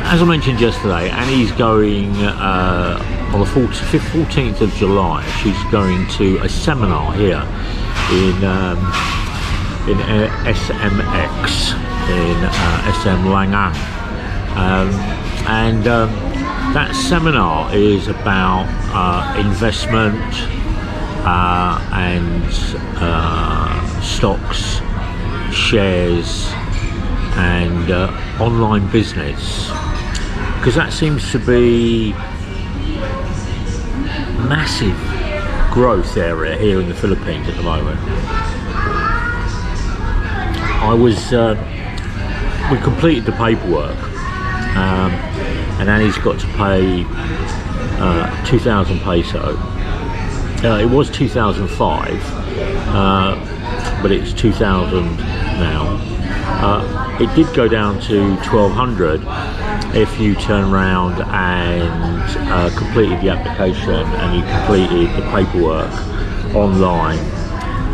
as I mentioned yesterday, Annie's going on the 14th of July. She's going to a seminar here in SMX in SM Langang, and that seminar is about investment and stocks, shares, and online business, because that seems to be massive growth area here in the Philippines at the moment. We completed the paperwork, and Annie's got to pay 2,000 peso. It was 2005, but it's 2,000 now. It did go down to 1,200 if you turn around and completed the application and you completed the paperwork online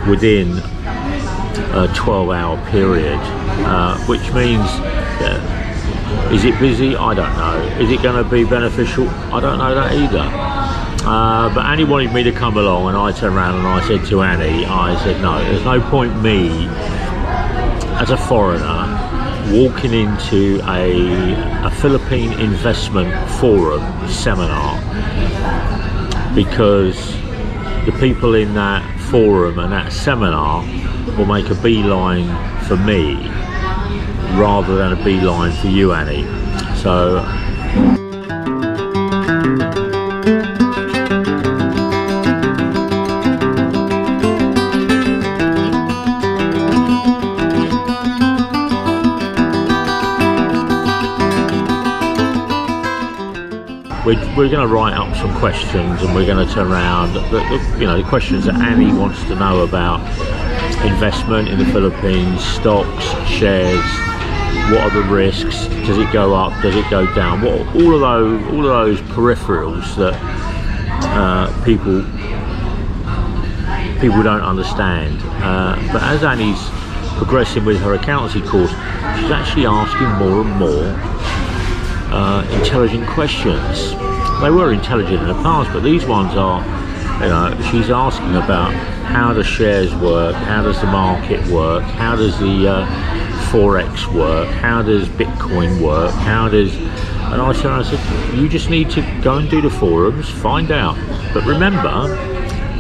within a 12-hour period, which means, is it busy? I don't know. Is it going to be beneficial? I don't know that either. But Annie wanted me to come along, and I turned around and I said to Annie, I said, no, there's no point me as a foreigner walking into a Philippine investment forum seminar, because the people in that forum and that seminar will make a beeline for me rather than a beeline for you, Annie. So we're going to write up some questions, and we're going to turn around the questions that Annie wants to know about investment in the Philippines, stocks, shares. What are the risks? Does it go up? Does it go down? What all of those peripherals that people don't understand. But as Annie's progressing with her accountancy course, she's actually asking more and more intelligent questions. They were intelligent in the past, but these ones are, she's asking about how do shares work, how does the market work, how does the Forex work, how does Bitcoin work, and I said, you just need to go and do the forums, find out. But remember,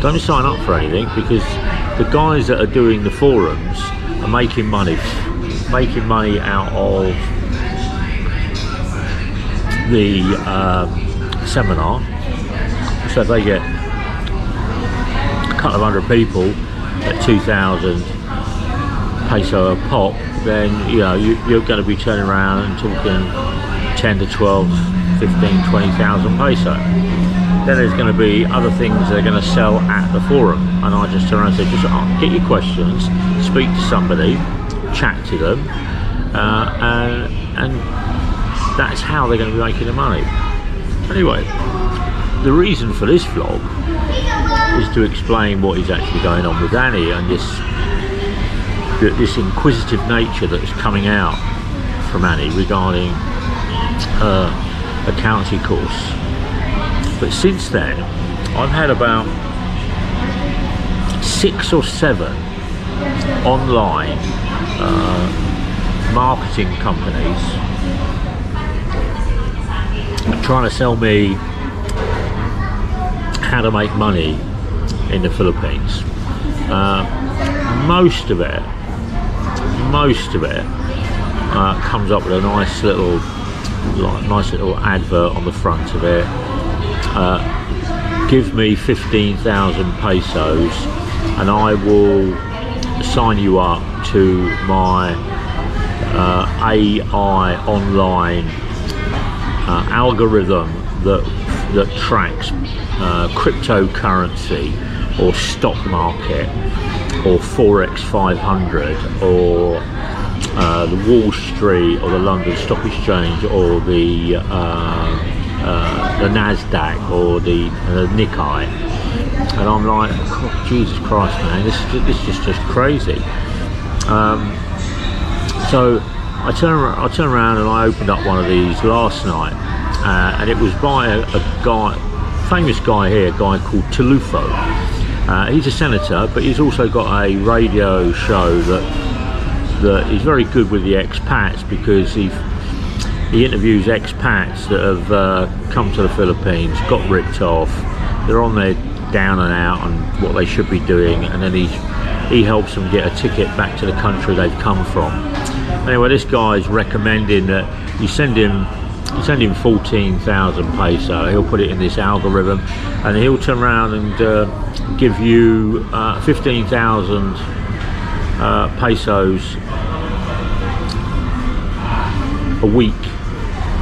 don't sign up for anything, because the guys that are doing the forums are making money out of the seminar. So if they get a couple of hundred people at 2,000 peso a pop, then you're going to be turning around and talking 10 to 12, 15, 20,000 peso. Then there's going to be other things they're going to sell at the forum, and I just turn around and say, just get your questions, speak to somebody, chat to them, and that's how they're going to be making the money. Anyway, the reason for this vlog is to explain what is actually going on with Annie, and this inquisitive nature that is coming out from Annie regarding her accountancy course. But since then, I've had about 6 or 7 online marketing companies trying to sell me how to make money in the Philippines. Most of it comes up with a nice little advert on the front of it. Give me 15,000 pesos and I will sign you up to my AI online algorithm that tracks cryptocurrency or stock market or Forex 500 or the Wall Street or the London Stock Exchange or the Nasdaq or the Nikkei, and I'm like, oh, Jesus Christ, man, this is just crazy. So I turned around and I opened up one of these last night, and it was by a guy, famous guy here, a guy called Tulufo. He's a senator, but he's also got a radio show that is very good with the expats, because he interviews expats that have come to the Philippines, got ripped off, they're on their down and out and what they should be doing, and then he helps them get a ticket back to the country they've come from. Anyway, this guy's recommending that you send him 14,000 peso. He'll put it in this algorithm, and he'll turn around and give you 15,000 pesos a week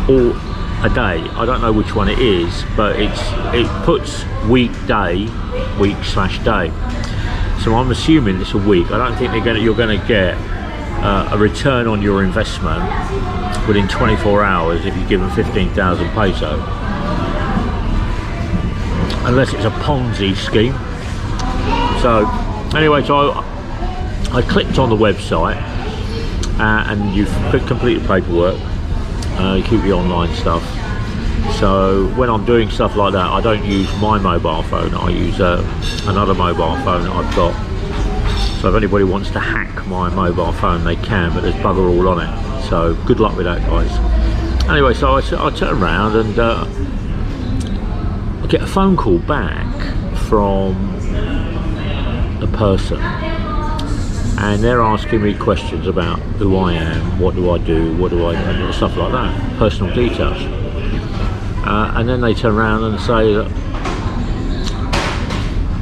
or a day. I don't know which one it is, but it puts week/day. So I'm assuming it's a week. I don't think you're going to get a return on your investment within 24 hours if you give them 15,000 peso, unless it's a Ponzi scheme. So anyway, so I clicked on the website, and you complete the paperwork, you keep the online stuff. So when I'm doing stuff like that, I don't use my mobile phone, I use another mobile phone that I've got. So if anybody wants to hack my mobile phone, they can, but there's bugger all on it. So good luck with that, guys. Anyway, so I turn around and I get a phone call back from a person, and they're asking me questions about who I am, what do I do, and stuff like that, personal details. And then they turn around and say that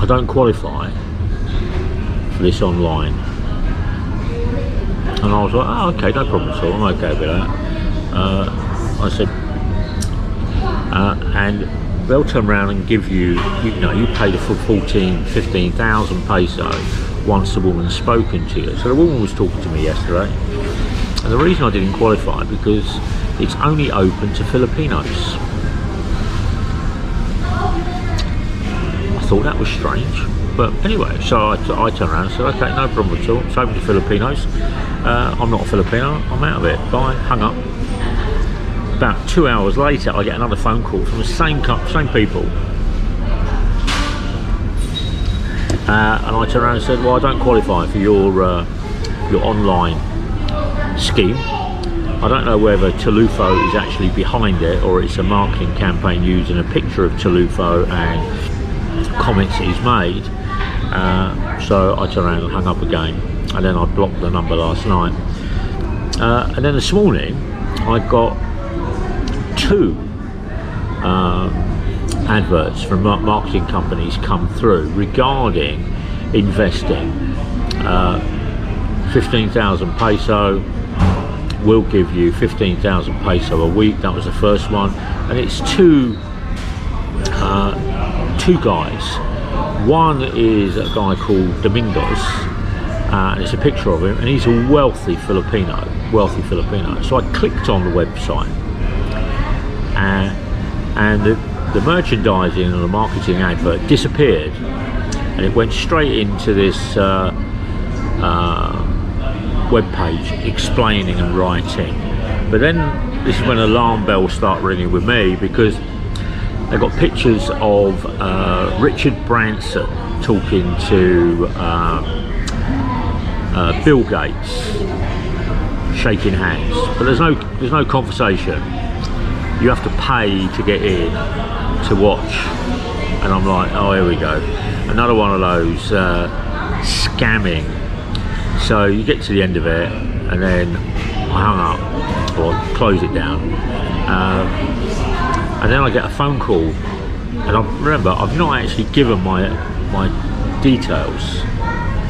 I don't qualify for this online. And I was like, oh, okay, no problem at all, I'm okay with that. I said, and they'll turn around and give you pay the full 15,000 peso once the woman's spoken to you. So the woman was talking to me yesterday, and the reason I didn't qualify because it's only open to Filipinos. I thought that was strange, but anyway, so I turned around and said, okay, no problem at all, it's open to Filipinos. I'm not a Filipino, I'm out of it, bye, hung up. About 2 hours later, I get another phone call from the same people. And I turned around and said, well, I don't qualify for your online scheme. I don't know whether Tulufo is actually behind it, or it's a marketing campaign using a picture of Tulufo and comments that he's made. So I turned around and hung up again, and then I blocked the number last night. And then this morning I got two adverts from marketing companies come through regarding investing. 15,000 peso will give you 15,000 peso a week. That was the first one, and it's two guys. One is a guy called Domingos, and it's a picture of him, and he's a wealthy Filipino. So I clicked on the website, and the merchandising and the marketing advert disappeared, and it went straight into this web page explaining and writing. But then this is when alarm bells start ringing with me, because they've got pictures of Richard Branson talking to Bill Gates, shaking hands, but there's no conversation. You have to pay to get in to watch, and I'm like, oh, here we go, another one of those scamming. So you get to the end of it, and then I hung up or close it down, and then I get a phone call, and I remember I've not actually given my details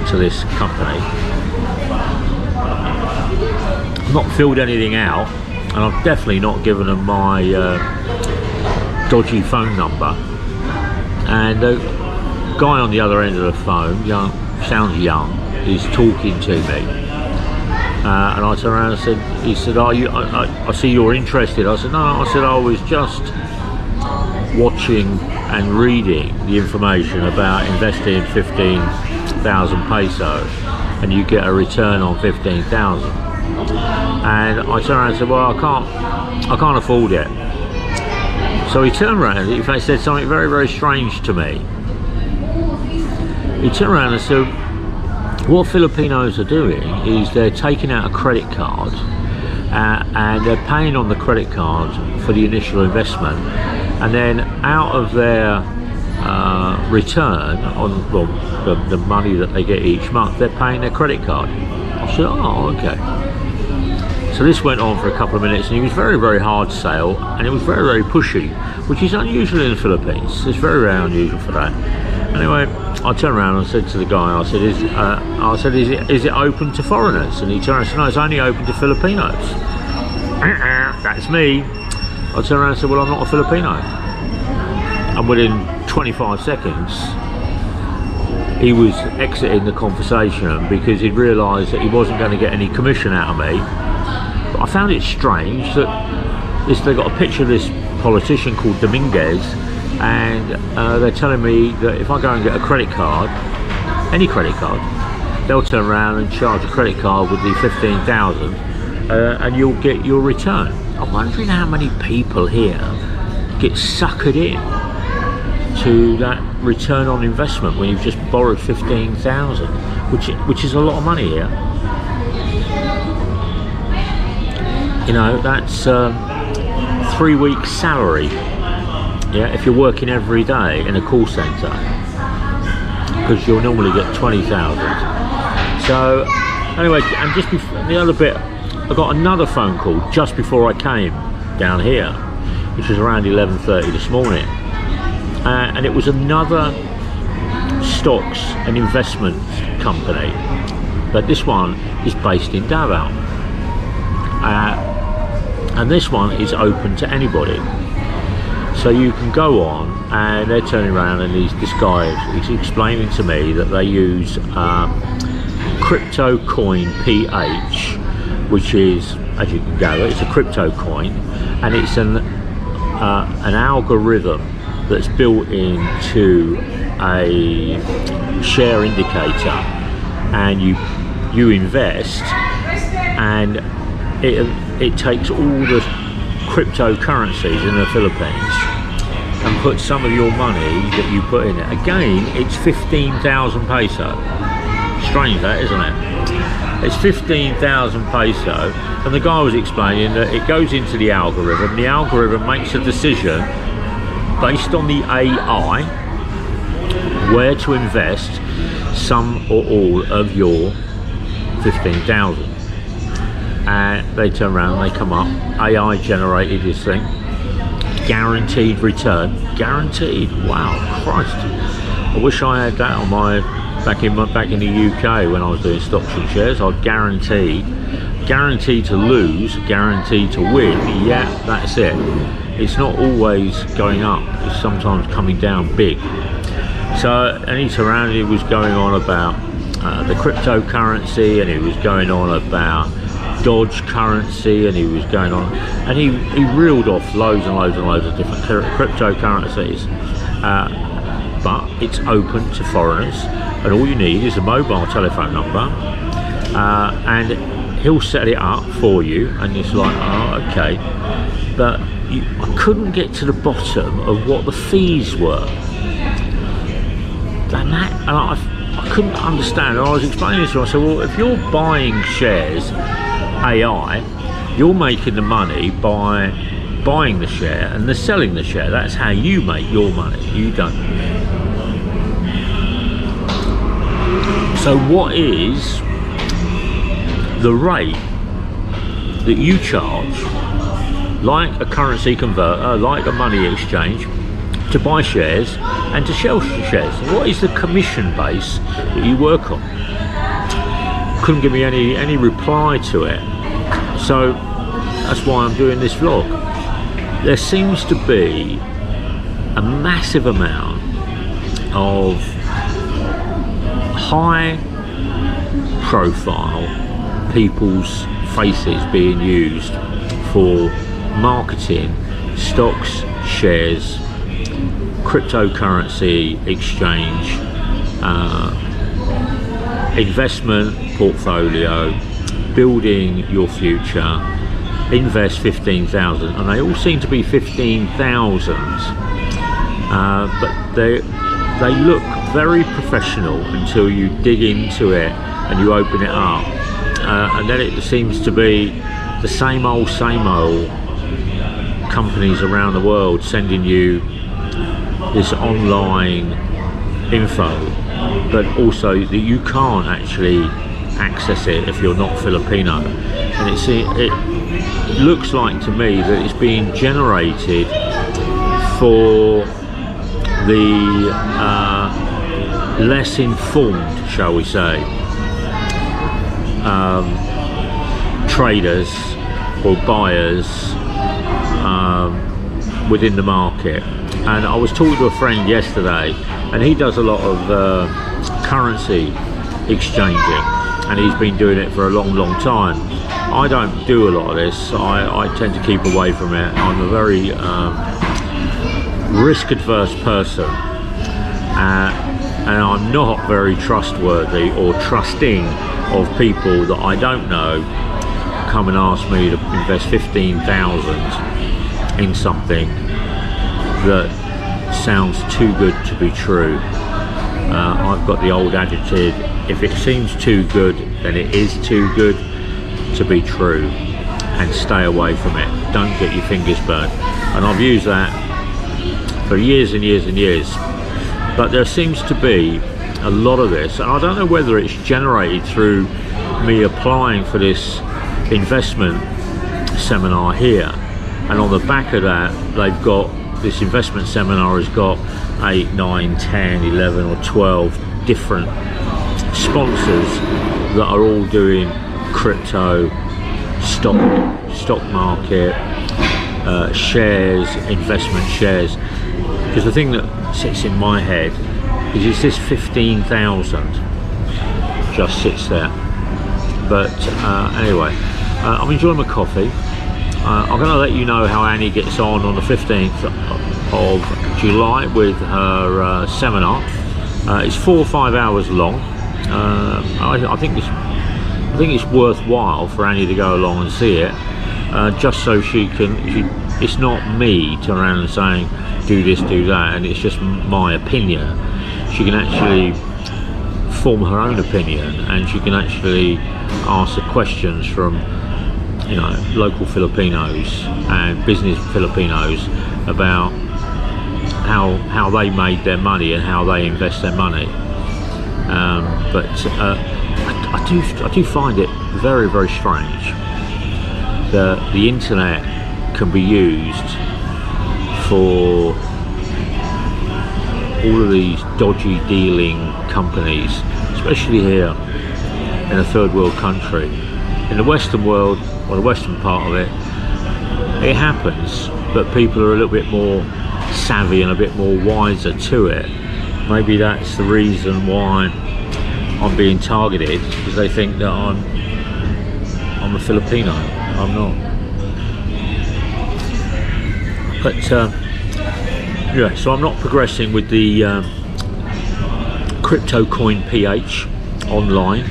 to this company. I've not filled anything out, and I've definitely not given them my dodgy phone number. And the guy on the other end of the phone, sounds young, is talking to me, and I turned around and said, he said, I see you're interested. I said, no, I said, I was just watching and reading the information about investing 15,000 peso and you get a return on 15,000. And I turned around and said, well, I can't afford it. So he turned around, he said something very, very strange to me. He turned around and said, what Filipinos are doing is they're taking out a credit card and they're paying on the credit card for the initial investment, and then out of their return on the money that they get each month, they're paying their credit card. I said, oh, okay. So this went on for a couple of minutes, and he was very, very hard sell, and it was very, very pushy, which is unusual in the Philippines. It's very, very unusual for that. Anyway, I turned around and said to the guy, I said, is it open to foreigners? And he turned around and said, no, it's only open to Filipinos. That's me. I turned around and said, well, I'm not a Filipino. And within 25 seconds, he was exiting the conversation because he'd realised that he wasn't going to get any commission out of me. But I found it strange that they got a picture of this politician called Dominguez, and they're telling me that if I go and get a credit card, any credit card, they'll turn around and charge a credit card with the 15,000 and you'll get your return. I'm wondering how many people here get suckered in to that return on investment when you've just borrowed 15,000, which is a lot of money here. You know, that's 3 weeks salary, yeah, if you're working every day in a call centre, because you'll normally get 20,000. So anyway, and just before the other bit, I got another phone call just before I came down here, which was around 11:30 this morning, and it was another stocks and investment company, but this one is based in Davao, and this one is open to anybody. So you can go on, and they're turning around, and this guy is explaining to me that they use crypto coin PH, which is, as you can gather, it's a crypto coin, and it's an algorithm that's built into a share indicator, and you invest, and it takes all the cryptocurrencies in the Philippines and puts some of your money that you put in it. Again, it's 15,000 peso. Strange that, isn't it? It's 15,000 peso, and the guy was explaining that it goes into the algorithm. The algorithm makes a decision based on the AI where to invest some or all of your 15,000. And they turn around and they come up, AI generated this thing, guaranteed return, guaranteed. Wow, Christ! I wish I had that on my back in the UK when I was doing stocks and shares. I'd guaranteed to lose, guaranteed to win. Yeah, that's it. It's not always going up, it's sometimes coming down big. So, and he turned, he was going on about the cryptocurrency, and he was going on about Dodge currency, and he was going on, and he reeled off loads and loads and loads of different cryptocurrencies, but it's open to foreigners, and all you need is a mobile telephone number, and he'll set it up for you, and it's like, oh, okay, but I couldn't get to the bottom of what the fees were, and I couldn't understand. And I was explaining this to him. I said, well, if you're buying shares AI, you're making the money by buying the share and selling the share. That's how you make your money. You don't. So what is the rate that you charge, like a currency converter, like a money exchange, to buy shares and to sell shares? What is the commission base that you work on? Couldn't give me any reply to it, so that's why I'm doing this vlog. There seems to be a massive amount of high profile people's faces being used for marketing stocks, shares, cryptocurrency exchange, investment portfolio, building your future, invest 15,000, and they all seem to be 15,000, but they look very professional until you dig into it and you open it up, and then it seems to be the same old companies around the world sending you this online info, but also that you can't actually access it if you're not Filipino. And it looks like to me that it's being generated for the less informed, shall we say, traders or buyers within the market. And I was talking to a friend yesterday, and he does a lot of currency exchanging, and he's been doing it for a long time. I don't do a lot of this. I tend to keep away from it. I'm a very risk adverse person, and I'm not very trustworthy or trusting of people that I don't know come and ask me to invest 15,000 in something that sounds too good to be true. I've got the old attitude, if it seems too good, then it is too good to be true, and stay away from it. Don't get your fingers burnt. And I've used that for years and years and years. But there seems to be a lot of this, and I don't know whether it's generated through me applying for this investment seminar here, and on the back of that they've got this investment seminar has got 8, 9, 10, 11 or 12 different sponsors that are all doing crypto, stock market, shares, investment shares. Because the thing that sits in my head is this 15,000 just sits there. But anyway, I'm enjoying my coffee. I'm going to let you know how Annie gets on the 15th of July with her seminar. It's 4 or 5 hours long. I think it's worthwhile for Annie to go along and see it, just so it's not me turning around and saying do this, do that, and it's just my opinion. She can actually form her own opinion, and she can actually ask the questions from local Filipinos and business Filipinos about how they made their money and how they invest their money. But I do find it very, very strange that the internet can be used for all of these dodgy dealing companies, especially here in a third world country. In the Western world, or the Western part of it, it happens, but people are a little bit more savvy and a bit more wiser to it. Maybe that's the reason why I'm being targeted, because they think that I'm a Filipino. I'm not. But yeah, so I'm not progressing with the crypto coin PH online.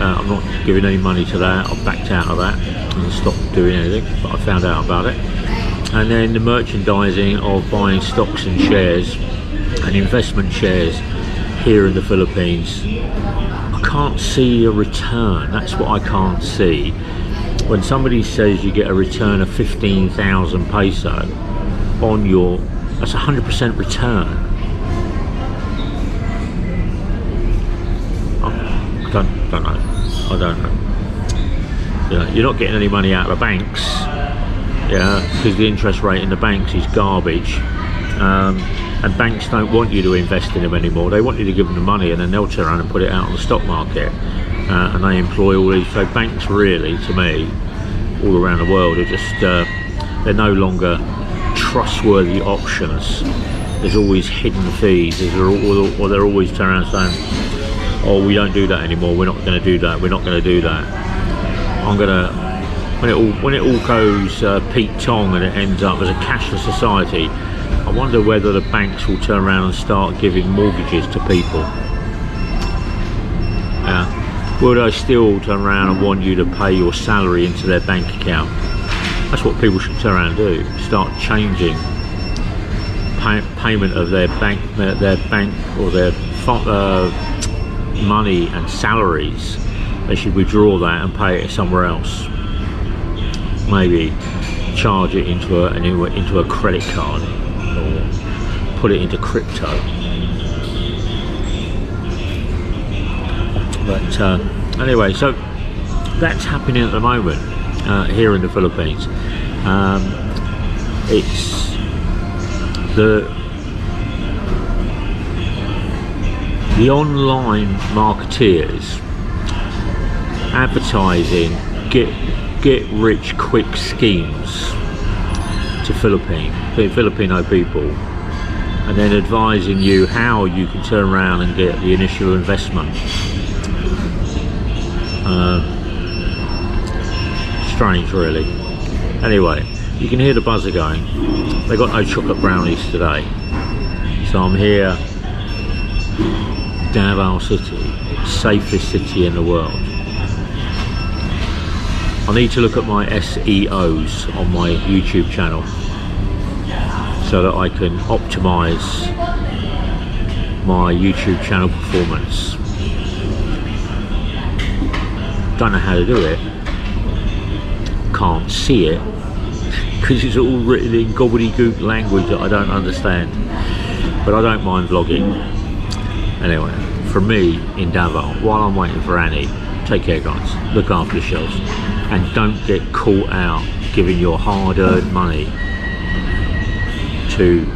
I'm not giving any money to that. I've backed out of that and stopped doing anything, but I found out about it. And then the merchandising of buying stocks and shares and investment shares here in the Philippines, I can't see a return. That's what I can't see. When somebody says you get a return of 15,000 peso on your, that's 100% return. I don't know. You're not getting any money out of the banks, because the interest rate in the banks is garbage, and banks don't want you to invest in them anymore. They want you to give them the money, and then they'll turn around and put it out on the stock market, and they employ all these. So banks, really, to me, all around the world, are just they're no longer trustworthy options. There's always hidden fees, or they're always turning around saying, oh, we don't do that anymore, we're not going to do that, we're not going to do that. I'm going to, when it all goes Pete Tong and it ends up as a cashless society, I wonder whether the banks will turn around and start giving mortgages to people. will they still turn around and want you to pay your salary into their bank account? That's what people should turn around and do. Start changing payment of their bank or their money and salaries. They should withdraw that and pay it somewhere else. Maybe charge it into a credit card or put it into crypto. But anyway, so that's happening at the moment here in the Philippines. It's the online marketeers advertising get rich quick schemes to Filipino people, and then advising you how you can turn around and get the initial investment. Strange, really. Anyway, you can hear the buzzer going. They got no chocolate brownies today, so I'm here, Davao City, safest city in the world. I need to look at my SEOs on my YouTube channel so that I can optimize my YouTube channel performance. Don't know how to do it, can't see it because it's all written in gobbledygook language that I don't understand, but I don't mind vlogging. Anyway, from me in Davao, while I'm waiting for Annie, take care guys, look after yourselves, and don't get caught out giving your hard-earned money to